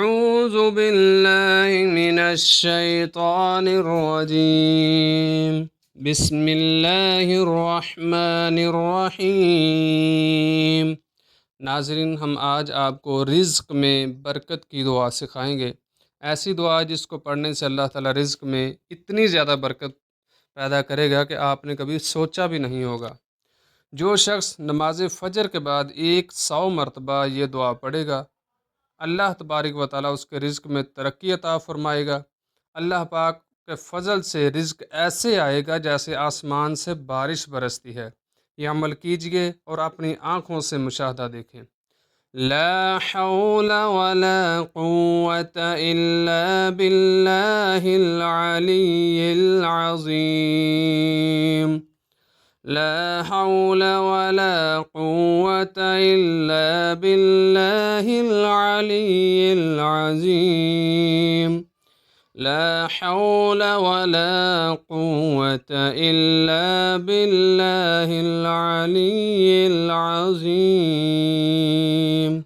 أعوذ بالله من الشيطان الرجيم بسم الله الرحمن الرحیم۔ ناظرین، ہم آج آپ کو رزق میں برکت کی دعا سکھائیں گے، ایسی دعا جس کو پڑھنے سے اللہ تعالیٰ رزق میں اتنی زیادہ برکت پیدا کرے گا کہ آپ نے کبھی سوچا بھی نہیں ہوگا۔ جو شخص نماز فجر کے بعد 100 مرتبہ یہ دعا پڑھے گا، اللہ تبارک و تعالیٰ اس کے رزق میں ترقی عطا فرمائے گا۔ اللہ پاک کے فضل سے رزق ایسے آئے گا جیسے آسمان سے بارش برستی ہے۔ یہ عمل کیجئے اور اپنی آنکھوں سے مشاہدہ دیکھیں۔ لا حول ولا قوة الا باللہ العلی العظیم۔ لا حول ولا قوة إلا بالله العلي العظيم۔ لا حول ولا قوة إلا بالله العلي العظيم۔